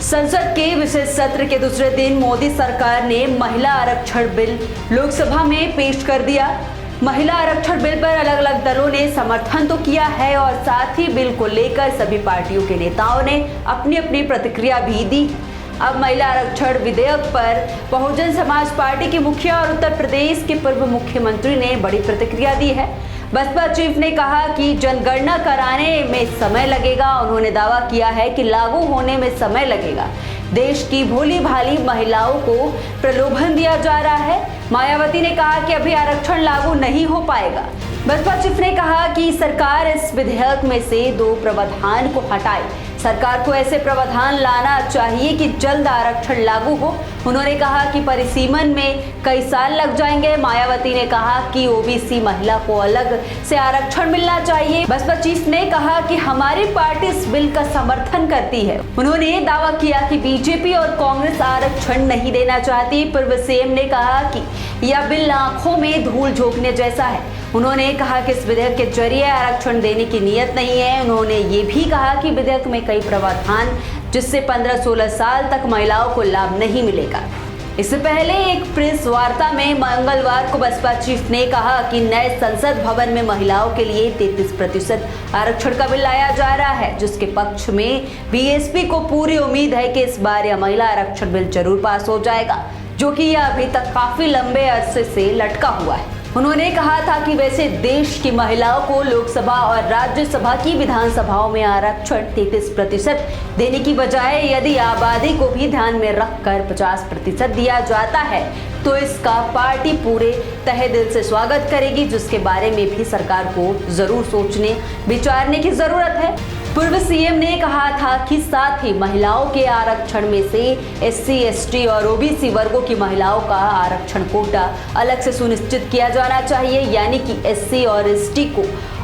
संसद के विशेष सत्र के दूसरे दिन मोदी सरकार ने महिला आरक्षण बिल लोकसभा में पेश कर दिया। महिला आरक्षण बिल पर अलग अलग दलों ने समर्थन तो किया है और साथ ही बिल को लेकर सभी पार्टियों के नेताओं ने अपनी अपनी प्रतिक्रिया भी दी। अब महिला आरक्षण विधेयक पर बहुजन समाज पार्टी के मुखिया और उत्तर प्रदेश के पूर्व मुख्यमंत्री ने बड़ी प्रतिक्रिया दी है। बसपा चीफ ने कहा कि जनगणना कराने में समय लगेगा। उन्होंने दावा किया है कि लागू होने में समय लगेगा। देश की भोली भाली महिलाओं को प्रलोभन दिया जा रहा है। मायावती ने कहा कि अभी आरक्षण लागू नहीं हो पाएगा। बसपा चीफ ने कहा कि सरकार इस विधेयक में से 2 प्रावधान को हटाए। सरकार को ऐसे प्रावधान लाना चाहिए कि जल्द आरक्षण लागू हो। उन्होंने कहा कि परिसीमन में कई साल लग जाएंगे। मायावती ने कहा कि ओबीसी महिला को अलग से आरक्षण मिलना चाहिए। बसपा चीफ ने कहा कि हमारी पार्टी इस बिल का समर्थन करती है। उन्होंने दावा किया कि बीजेपी और कांग्रेस आरक्षण नहीं देना चाहती। पूर्व सीएम ने कहा कि यह बिल आंखों में धूल झोंकने जैसा है। उन्होंने कहा कि इस विधेयक के जरिए आरक्षण देने की नीयत नहीं है। उन्होंने ये भी कहा कि विधेयक में कई प्रावधान जिससे 15-16 साल तक महिलाओं को लाभ नहीं मिलेगा। इससे पहले एक प्रेस वार्ता में मंगलवार को बसपा चीफ ने कहा कि नए संसद भवन में महिलाओं के लिए 33% आरक्षण का बिल लाया जा रहा है, जिसके पक्ष में बीएसपी को पूरी उम्मीद है कि इस बार यह महिला आरक्षण बिल जरूर पास हो जाएगा, जो कि यह अभी तक काफी लंबे अरसे से लटका हुआ है। उन्होंने कहा था कि वैसे देश की महिलाओं को लोकसभा और राज्यसभा की विधानसभाओं में आरक्षण 33% देने की बजाय यदि आबादी को भी ध्यान में रखकर 50% दिया जाता है तो इसका पार्टी पूरे तहे दिल से स्वागत करेगी, जिसके बारे में भी सरकार को जरूर सोचने विचारने की जरूरत है। पूर्व सीएम ने कहा था कि साथ ही महिलाओं के आरक्षण में से एससी, एसटी और ओबीसी वर्गों की महिलाओं का आरक्षण कोटा अलग से सुनिश्चित किया जाना चाहिए, यानी कि एससी और एसटी को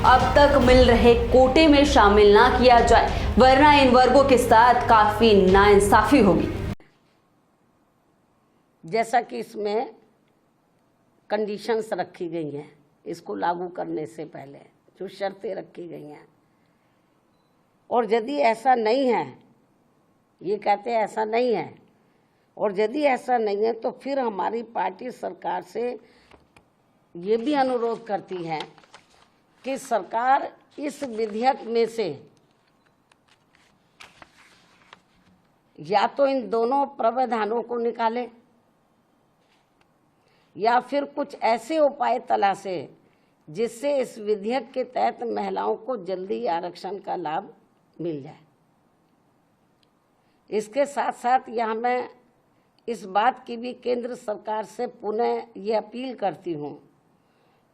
अब तक मिल रहे कोटे में शामिल ना किया जाए, वरना इन वर्गों के साथ काफी नाइंसाफी होगी। जैसा कि इसमें कंडीशंस रखी गई हैं, इसको लागू करने से पहले जो शर्तें रखी गई हैं, और यदि ऐसा नहीं है, ये कहते हैं ऐसा नहीं है, और यदि ऐसा नहीं है तो फिर हमारी पार्टी सरकार से ये भी अनुरोध करती है कि सरकार इस विधेयक में से या तो इन दोनों प्रावधानों को निकाले या फिर कुछ ऐसे उपाय तलाशे जिससे इस विधेयक के तहत महिलाओं को जल्दी आरक्षण का लाभ मिल जाए। इसके साथ साथ यहाँ मैं इस बात की भी केंद्र सरकार से पुनः ये अपील करती हूँ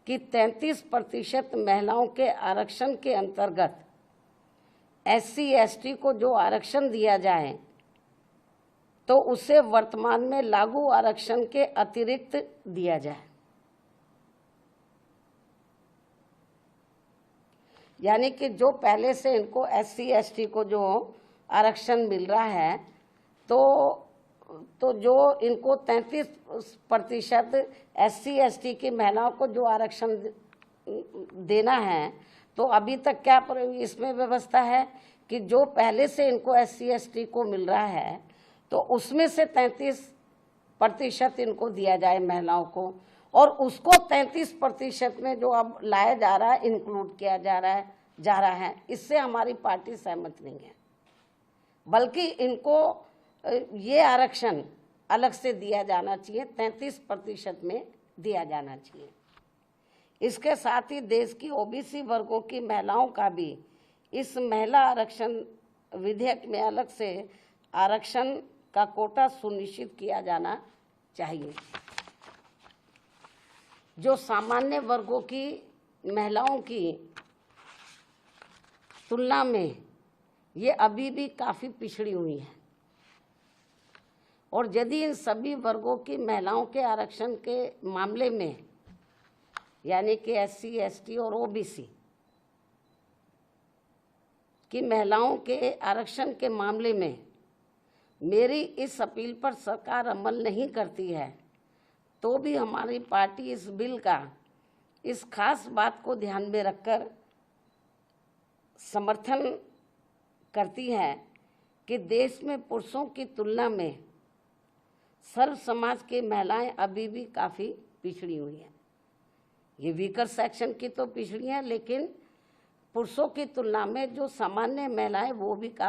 कि 33% महिलाओं के आरक्षण के अंतर्गत एससी, एसटी को जो आरक्षण दिया जाए तो उसे वर्तमान में लागू आरक्षण के अतिरिक्त दिया जाए, यानी कि जो पहले से इनको एससी, एसटी को जो आरक्षण मिल रहा है तो जो इनको 33% एससी, एसटी की महिलाओं को जो आरक्षण देना है, तो अभी तक क्या इसमें व्यवस्था है कि जो पहले से इनको एससी, एसटी को मिल रहा है तो उसमें से 33% इनको दिया जाए महिलाओं को, और उसको 33% में जो अब लाया जा रहा है, इंक्लूड किया जा रहा है, इससे हमारी पार्टी सहमत नहीं है, बल्कि इनको ये आरक्षण अलग से दिया जाना चाहिए, 33% में दिया जाना चाहिए। इसके साथ ही देश की ओबीसी वर्गों की महिलाओं का भी इस महिला आरक्षण विधेयक में अलग से आरक्षण का कोटा सुनिश्चित किया जाना चाहिए। जो सामान्य वर्गों की महिलाओं की तुलना में ये अभी भी काफ़ी पिछड़ी हुई हैं, और यदि इन सभी वर्गों की महिलाओं के आरक्षण के मामले में, यानी कि एससी, एसटी और ओबीसी की महिलाओं के आरक्षण के मामले में मेरी इस अपील पर सरकार अमल नहीं करती है, तो भी हमारी पार्टी इस बिल का इस खास बात को ध्यान में रखकर समर्थन करती है कि देश में पुरुषों की तुलना में सर्व समाज की महिलाएं अभी भी काफ़ी पिछड़ी हुई हैं। ये वीकर सेक्शन की तो पिछड़ी हैं, लेकिन पुरुषों की तुलना में जो सामान्य महिलाएं वो भी